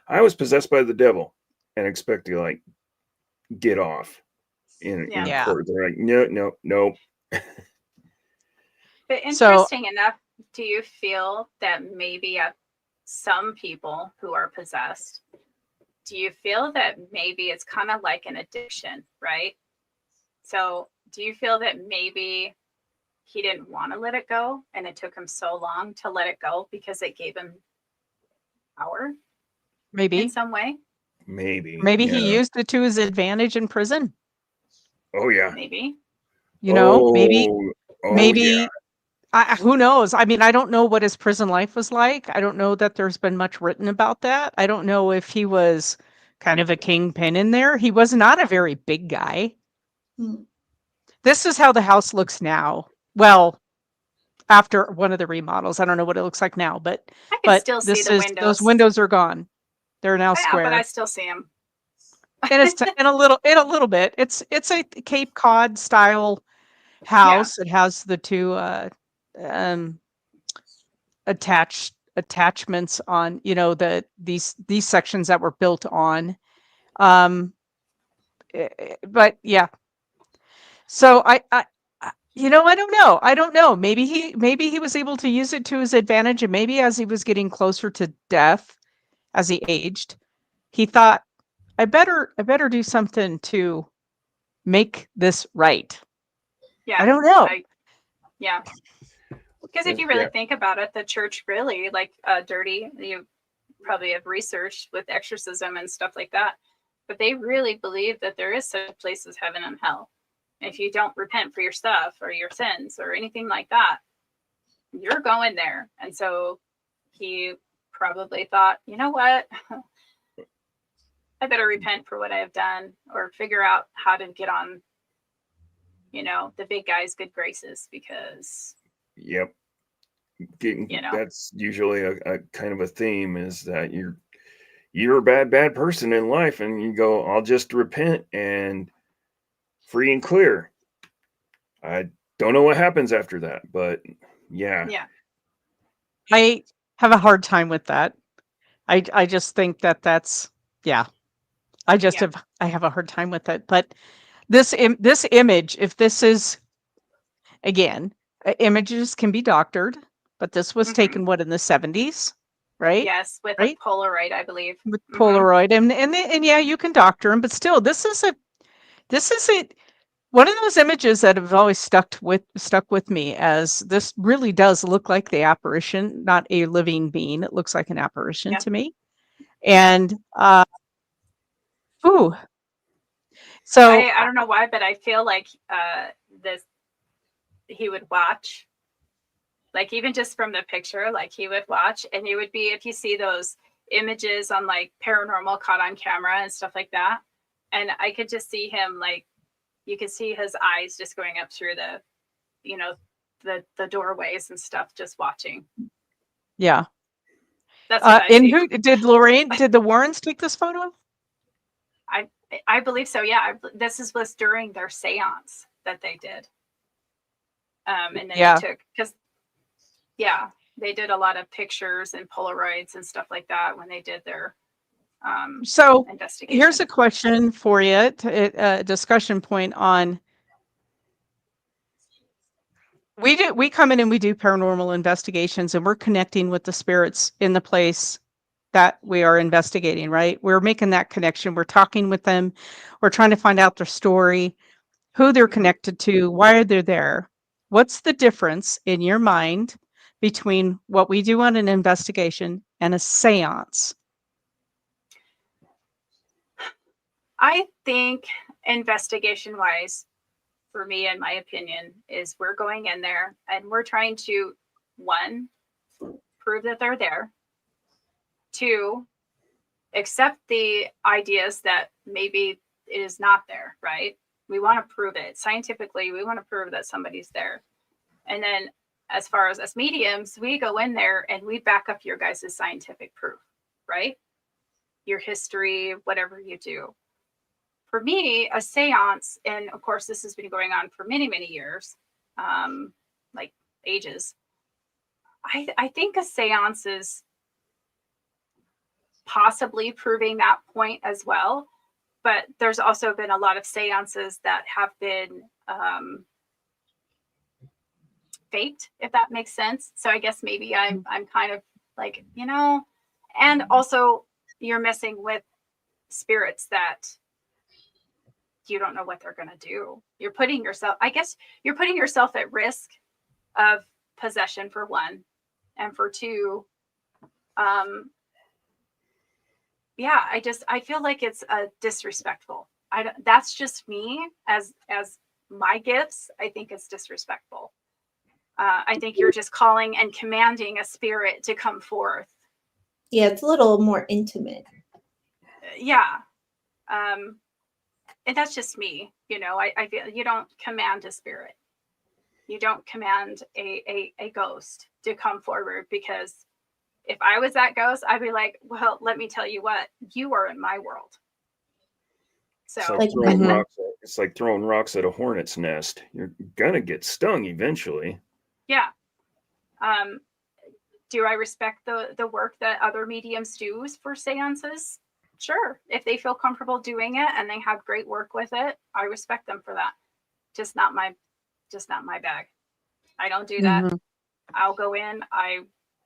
I was possessed by the devil and expect to like get off in Yeah. Yeah. court. They're like, no. But So interesting enough, do you feel that maybe some people who are possessed, do you feel that maybe it's kind of like an addiction, right? So do you feel that maybe he didn't want to let it go and it took him so long to let it go because it gave him power in maybe, some way? Maybe. maybe Yeah. he used it to his advantage in prison. Oh yeah. Maybe. You know, Oh, maybe, yeah. maybe, who knows? I mean, I don't know what his prison life was like. I don't know that there's been much written about that. I don't know if he was kind of a kingpin in there. He was not a very big guy. Hmm. This is how the house looks now. Well, after one of the remodels, I don't know what it looks like now, I can but still see the those windows. windows are gone. They're now Yeah, but I square. still see him. And it's in a little bit. It's a Cape Cod style house. It has the two um attachments on, these sections that were built on. But yeah. So I don't know. I don't know. Maybe he was able to use it to his advantage, and maybe as he was getting closer to death, as he aged, he thought, I better do something to make this right. Yeah. I don't know. Yeah. Because if you Yeah. really think about it, the church really, like Dirty, you probably have researched with exorcism and stuff like that, but they really believe that there is such a place as heaven and hell. And if you don't repent for your stuff or your sins or anything like that, you're going there. And so he probably thought, you know what? I better repent for what I have done or figure out how to get on, the big guy's good graces because, Yep. you know, That's usually a kind of a theme, is that you're a bad person in life, and you go, I'll just repent and free and clear. I don't know what happens after that, but yeah. yeah. I have a hard time with that. I just think that's yeah. Yeah. I have a hard time with it. But this image, if this is again, images can be doctored, but this was Hmm. taken what, in the 70s, right? Yes, with a Right? Polaroid, I believe. With Hmm. Polaroid, and yeah, you can doctor them, but still, this is a one of those images that have always stuck with me, as this really does look like the apparition, not a living being. It looks like an apparition Yeah. to me. Yeah. And ooh, so I don't know why, but I feel like this he would watch, like even just from the picture, like he would watch, and you would be, if you see those images on like Paranormal caught on camera and stuff like that, and I could just see him, like you could see his eyes just going up through the, the doorways and stuff, just watching. yeah. That's what I And see. who did the Warrens take this photo? I believe so. Yeah, was during their seance that they did. And then Yeah. they took, because they did a lot of pictures and Polaroids and stuff like that when they did their So investigation. here's a question for you, a discussion point on. We come in and we do paranormal investigations, and we're connecting with the spirits in the place that we are investigating, right? We're making that connection. We're talking with them. We're trying to find out their story, who they're connected to, why they're there. What's the difference in your mind between what we do on an investigation and a seance? I think investigation wise, for me, in my opinion, is we're going in there and we're trying to, one, prove that they're there. 2, accept the ideas that maybe it is not there, right? We want to prove it. Scientifically, we want to prove that somebody's there. And then as far as mediums, we go in there and we back up your guys' scientific proof, right? Your history, whatever you do. For me, a seance, and of course, this has been going on for many, many years, like ages. I think a seance is possibly proving that point as well. But there's also been a lot of seances that have been faked, if that makes sense. So I guess maybe I'm kind of like, and also you're messing with spirits that you don't know what they're going to do. You're putting yourself at risk of possession, for one, and for 2, I feel like it's disrespectful. That's just me as my gifts. I think it's disrespectful. I think you're just calling and commanding a spirit to come forth. Yeah, it's a little more intimate. Yeah. And that's just me. I feel you don't command a spirit. You don't command a ghost to come forward, because if I was that ghost, I'd be like, well, let me tell you what, you are in my world. So It's like throwing rocks at a hornet's nest. You're gonna get stung eventually. Yeah. Do I respect the work that other mediums do for seances? Sure. If they feel comfortable doing it and they have great work with it, I respect them for that. Just not my bag. I don't do that. I'll go in, I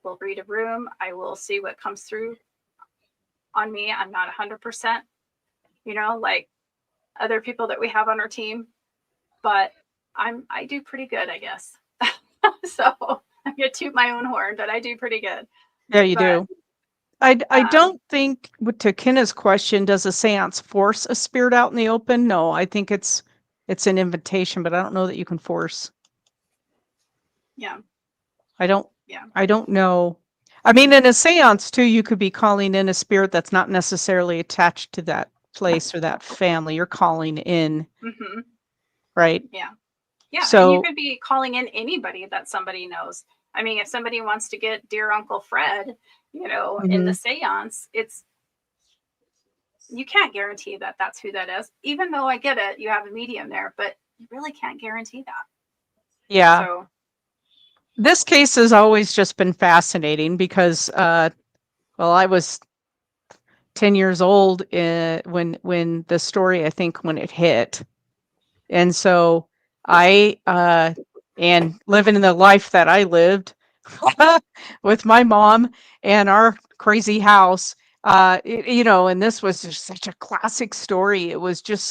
will read a room, I will see what comes through on me. I'm not 100%, like other people that we have on our team, but I do pretty good, I guess. So I'm gonna toot my own horn, but I do pretty good. Yeah, you do. I don't think, to Kenna's question, does a seance force a spirit out in the open? No, I think it's an invitation, but I don't know that you can force. Yeah. I don't know. I mean, in a seance too, you could be calling in a spirit that's not necessarily attached to that place or that family. You're calling in, right? Yeah. Yeah. So, and you could be calling in anybody that somebody knows. I mean, if somebody wants to get dear Uncle Fred, in the seance, you can't guarantee that that's who that is. Even though I get it, you have a medium there, but you really can't guarantee that. yeah. So this case has always just been fascinating because, I was 10 years old when the story, I think, when it hit. And so I, and living in the life that I lived with my mom and our crazy house, and this was just such a classic story. It was just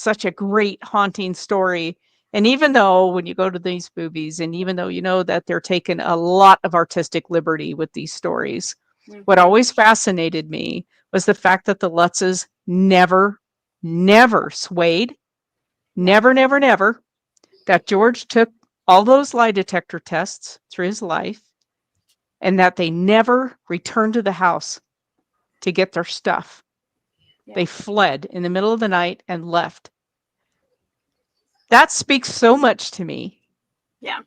such a great haunting story. And even though when you go to these movies, and even though you know that they're taking a lot of artistic liberty with these stories, what always fascinated me was the fact that the Lutzes never swayed. Never, never, never. That George took all those lie detector tests through his life, and that they never returned to the house to get their stuff. Yeah. They fled in the middle of the night and left. That speaks so much to me. Yeah.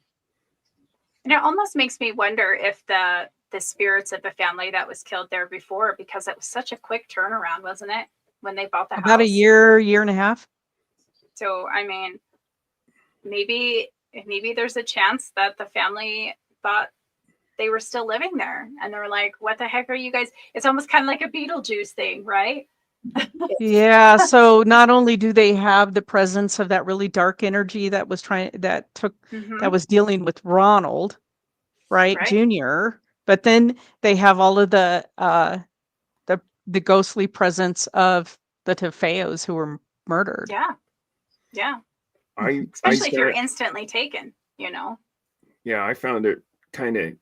And it almost makes me wonder if the spirits of the family that was killed there before, because it was such a quick turnaround, wasn't it? When they bought the house. About a year and a half. So, I mean, maybe there's a chance that the family thought they were still living there, and they were like, what the heck are you guys? It's almost kind of like a Beetlejuice thing, right? Yeah. So not only do they have the presence of that really dark energy that was dealing with Ronald, right, Jr., but then they have all of the ghostly presence of the Tefeos who were murdered. Yeah. Yeah. Especially if you're instantly taken, Yeah, I found it kind of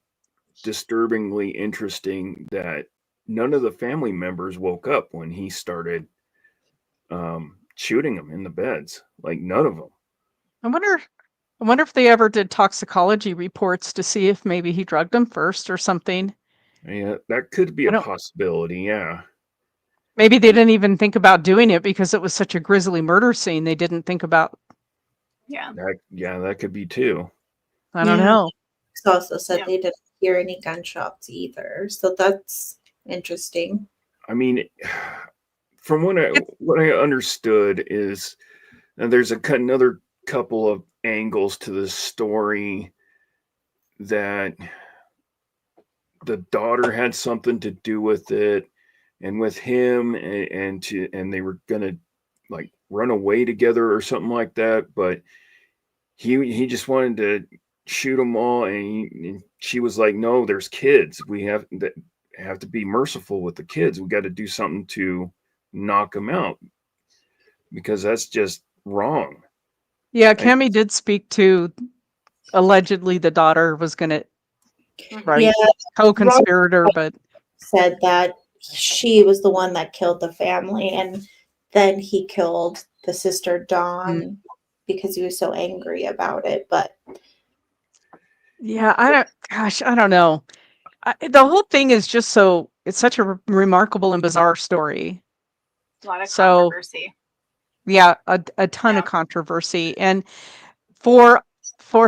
disturbingly interesting that none of the family members woke up when he started shooting them in the beds. Like, none of them. I wonder I wonder if they ever did toxicology reports to see if maybe he drugged them first or something. Yeah, that could be I a don't. possibility. Yeah. Maybe they didn't even think about doing it because it was such a grisly murder scene. They didn't think about. Yeah. That could be too. I don't Yeah. know. It's also said Yeah. they didn't hear any gunshots either. So that's interesting. I mean, from what I understood is there's another couple of angles to this story that the daughter had something to do with it, and with him, and they were gonna like run away together or something like that. But he just wanted to shoot them all, and she was like, "No, there's kids. We have to be merciful with the kids. We got to do something to knock them out because that's just wrong." Yeah, And Cammy did speak to allegedly the daughter was going to, right, Yeah, co-conspirator, but said that she was the one that killed the family, and then he killed the sister Dawn because he was so angry about it. But yeah, I don't know. The whole thing is just so, it's such a remarkable and bizarre story. A lot of So, controversy. yeah, a ton of Yeah. controversy. And for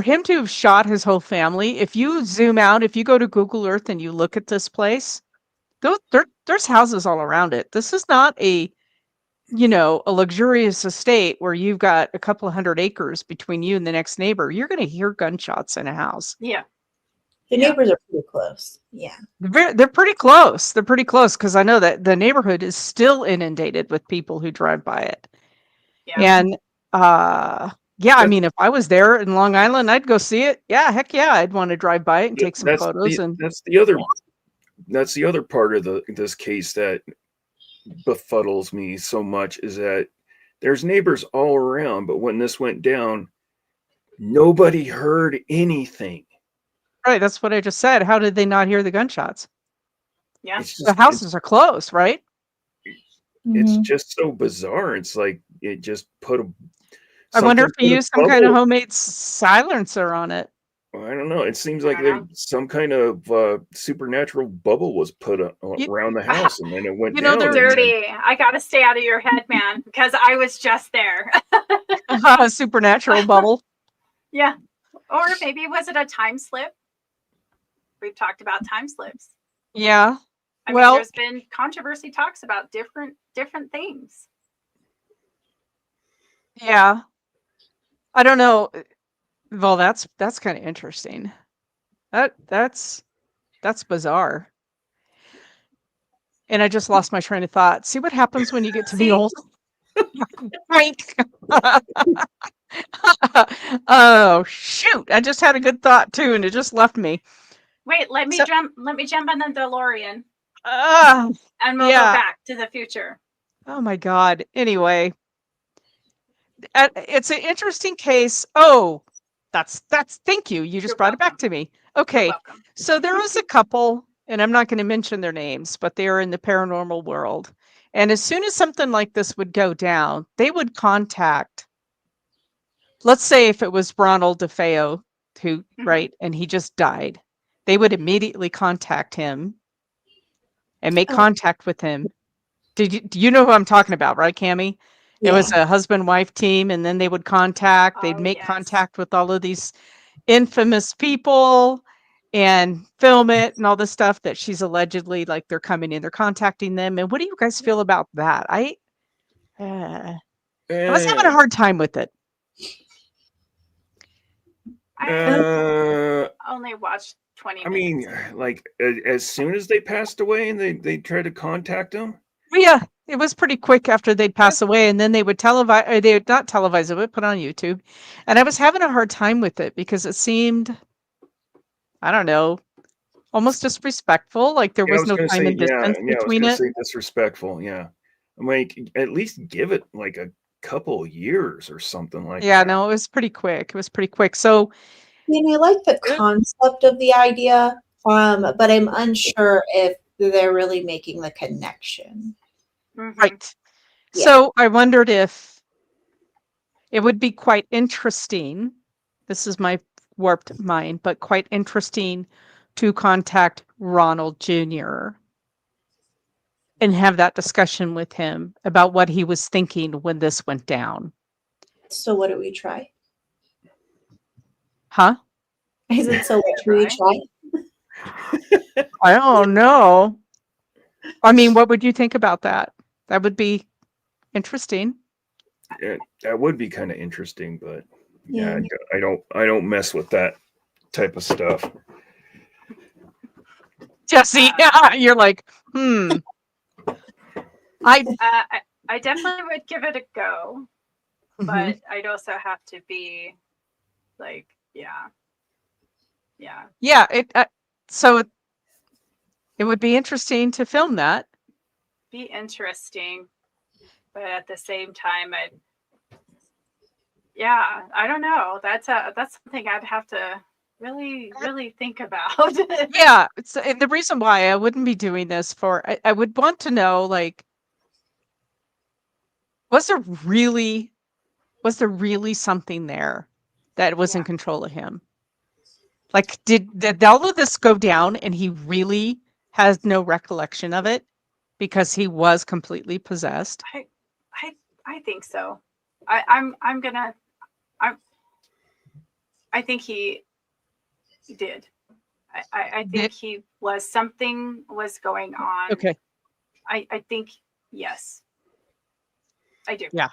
him to have shot his whole family, if you zoom out, if you go to Google Earth and you look at this place, there's houses all around it. This is not a luxurious estate where you've got a couple of 100 acres between you and the next neighbor. You're going to hear gunshots in a house. Yeah. the Yeah. neighbors are pretty close. Yeah. They're pretty close. They're pretty close because I know that the neighborhood is still inundated with people who drive by it. Yeah. And yeah, I That- mean, if I was there in Long Island, I'd go see it. Yeah, heck yeah, I'd want to drive by it and take some photos. And that's the other part of this case that befuddles me so much is that there's neighbors all around, but when this went down, nobody heard anything. right, that's what I just said. How did they not hear the gunshots? Yeah. It's The just houses are close, right? it's Mhm. just so bizarre. It's like it just put a. I wonder if something he put a used some kind of bubble. homemade silencer on it. I don't know. It seems I like don't know. some kind of supernatural bubble was put You, around the house, and then it went you know, down. they're And then, Dirty. I gotta stay out of your head, man, because I was just there. a supernatural bubble. Yeah. Or maybe was it a time slip? We've talked about time slips. Yeah. I mean, Well, there's been controversy talks about different things. yeah. I don't know. Well, that's kind of interesting. That's bizarre. And I just lost my train of thought. See what happens when you get to be See, old? Right. Oh, shoot. I just had a good thought too, and it just left me. wait, let me So, jump on the DeLorean uh, and we'll go yeah. back to the future. Oh my God. Anyway, it's an interesting case. Oh, that's thank you. You just You're brought it back welcome. to me. You're Okay. welcome. So there was a couple, and I'm not going to mention their names, but they are in the paranormal world. And as soon as something like this would go down, they would contact, let's say if it was Ronald DeFeo, who, Mhm. right, and he just died, they would immediately contact him and make Oh, contact with him. Do you know who I'm talking about, right, Cammy? It was yeah. a husband-wife team, and then they would they'd Oh, make yes. contact with all of these infamous people and film it and all this stuff that she's allegedly, like, they're coming in, they're contacting them. And what do you guys feel about that? I was having a eh, hard time with it. I uh, only watched 20 I minutes. mean, like as soon as they passed away, and they tried to contact them. But yeah, it was pretty quick after they'd pass away, and then they would televise, or they would not televise it, but put it on YouTube. And I was having a hard time with it because it seemed, I don't know, almost disrespectful. Like there Yeah, I was was no gonna time say, and distance I was between gonna it. say disrespectful. Yeah, I'm like, at least give it like a couple of years or something like Yeah, that. no, it was pretty quick. It was pretty quick. So, And I like the uh, concept of the idea, but I'm unsure if they're really making the connection. Mhm. right. Yeah. So I wondered if it would be quite interesting this is my warped mind, but quite interesting to contact Ronald Jr. and have that discussion with him about what he was thinking when this went down. So what do we try? Huh? I said, so what should we try? I don't know. I mean, what would you think about that? That would be interesting. That would be kind of interesting, but Yeah. I don't mess with that type of stuff. Jesse, yeah, you're like, I I definitely would give it a go, but I'd also have to be like, yeah. yeah. So it would be interesting to film that. Be interesting, but at the same time, I don't know. That's something I'd have to really think about. Yeah, and the reason why I wouldn't be doing this I would want to know, like, was there really something there that was in control of him? Like, did all of this go down and he really has no recollection of it because he was completely possessed? I think so. I think he did. I think he was, something was going on. Okay. I think, yes. I do. Yeah,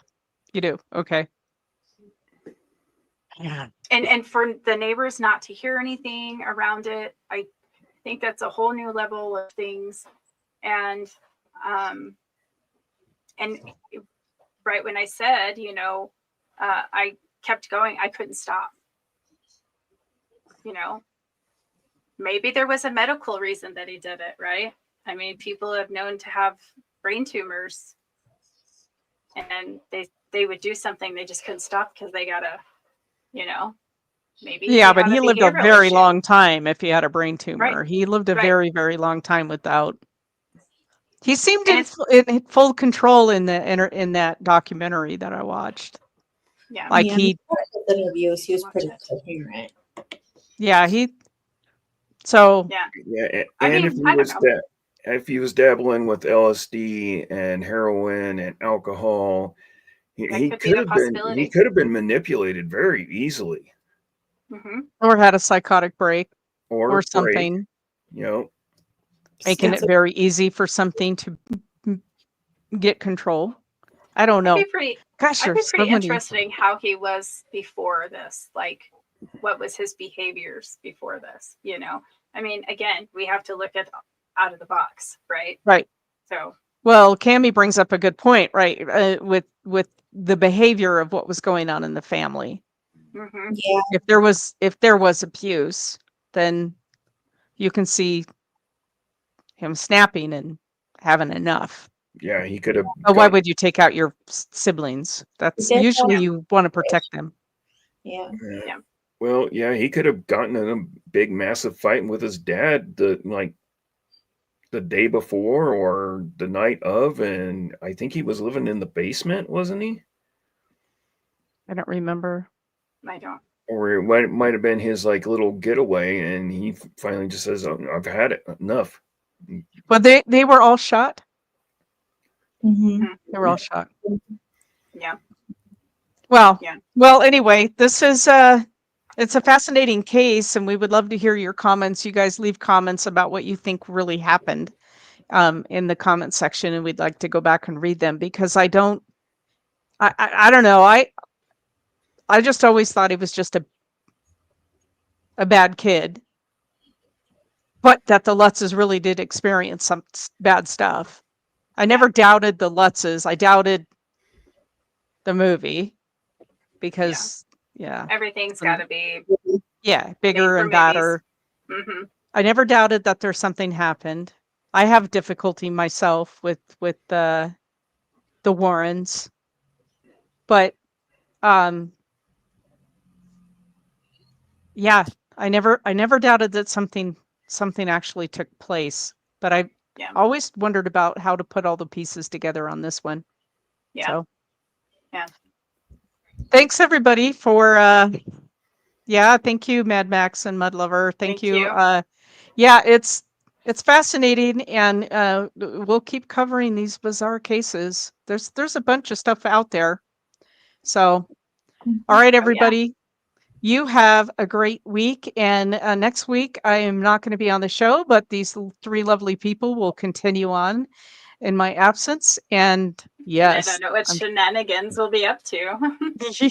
you do. Okay. Yeah. And for the neighbors not to hear anything around it, I think that's a whole new level of things. And right when I said, I kept going, I couldn't stop. Maybe there was a medical reason that he did it, right? I mean, people have known to have brain tumors, and they would do something, they just couldn't stop because they gotta, maybe. Yeah, but he lived a very issue. long time if he had a brain tumor. Right. He lived a Right. very, very long time without. He seemed And in full control in that documentary that I watched. Yeah. Like Yeah, he, the interviews, he was Watch pretty it. coherent. yeah, he. So Yeah. Yeah, I and mean, I don't know. if he was dabbling with LSD and heroin and alcohol, That he could be a could possibility. have been manipulated very easily, Mm-hmm. or had a psychotic break or or break, something, making it very easy for something to get control. I don't know. Gosh, I'd be there's so pretty many. interesting how he was before this. Like, what was his behaviors before this? I mean, again, we have to look at out of the box, right? Right. So, Well, Cammie brings up a good point, right? With the behavior of what was going on in the family. mm-hmm. Yeah, If there was abuse, then you can see him snapping and having enough. Yeah, he could have. But why would you take out your siblings? That's He did usually have- you want to protect them. yeah. Yeah. Well, yeah, he could have gotten in a big, massive fight with his dad the day before or the night of, and I think he was living in the basement, wasn't he? I don't remember. I don't. Or it might have been his little getaway, and he finally just says, "Oh, I've had it enough." Well, they were all shot. Mm-hmm. They were all shot. Yeah. Well, Yeah. well. Anyway, this is it's a fascinating case, and we would love to hear your comments. You guys leave comments about what you think really happened in the comment section, and we'd like to go back and read them because I don't know. I just always thought he was just a bad kid, but that the Lutzes really did experience some bad stuff. I never doubted the Lutzes. I doubted the movie because, Everything's got to be bigger and badder. Mm-hmm. I never doubted that there's something happened. I have difficulty myself with the Warrens, but I never doubted that something actually took place, but I always wondered about how to put all the pieces together on this one. Yeah. So, yeah. Thanks everybody for Yeah, thank you, Mad Max and Mud Lover. Thank Thank you. you. Yeah, it's fascinating, and we'll keep covering these bizarre cases. There's a bunch of stuff out there. So, all right, Oh, yeah. everybody, you have a great week. And next week, I am not going to be on the show, but these three lovely people will continue on in my absence. And And I yes, don't know what shenanigans we'll be up to.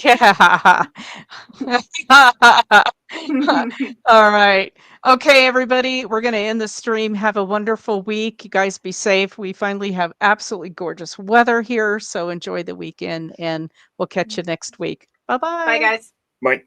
yeah. All right. Okay, everybody, we're going to end the stream. Have a wonderful week. You guys be safe. We finally have absolutely gorgeous weather here, so enjoy the weekend, and we'll catch you next week. Bye-bye. Bye, guys. Bye.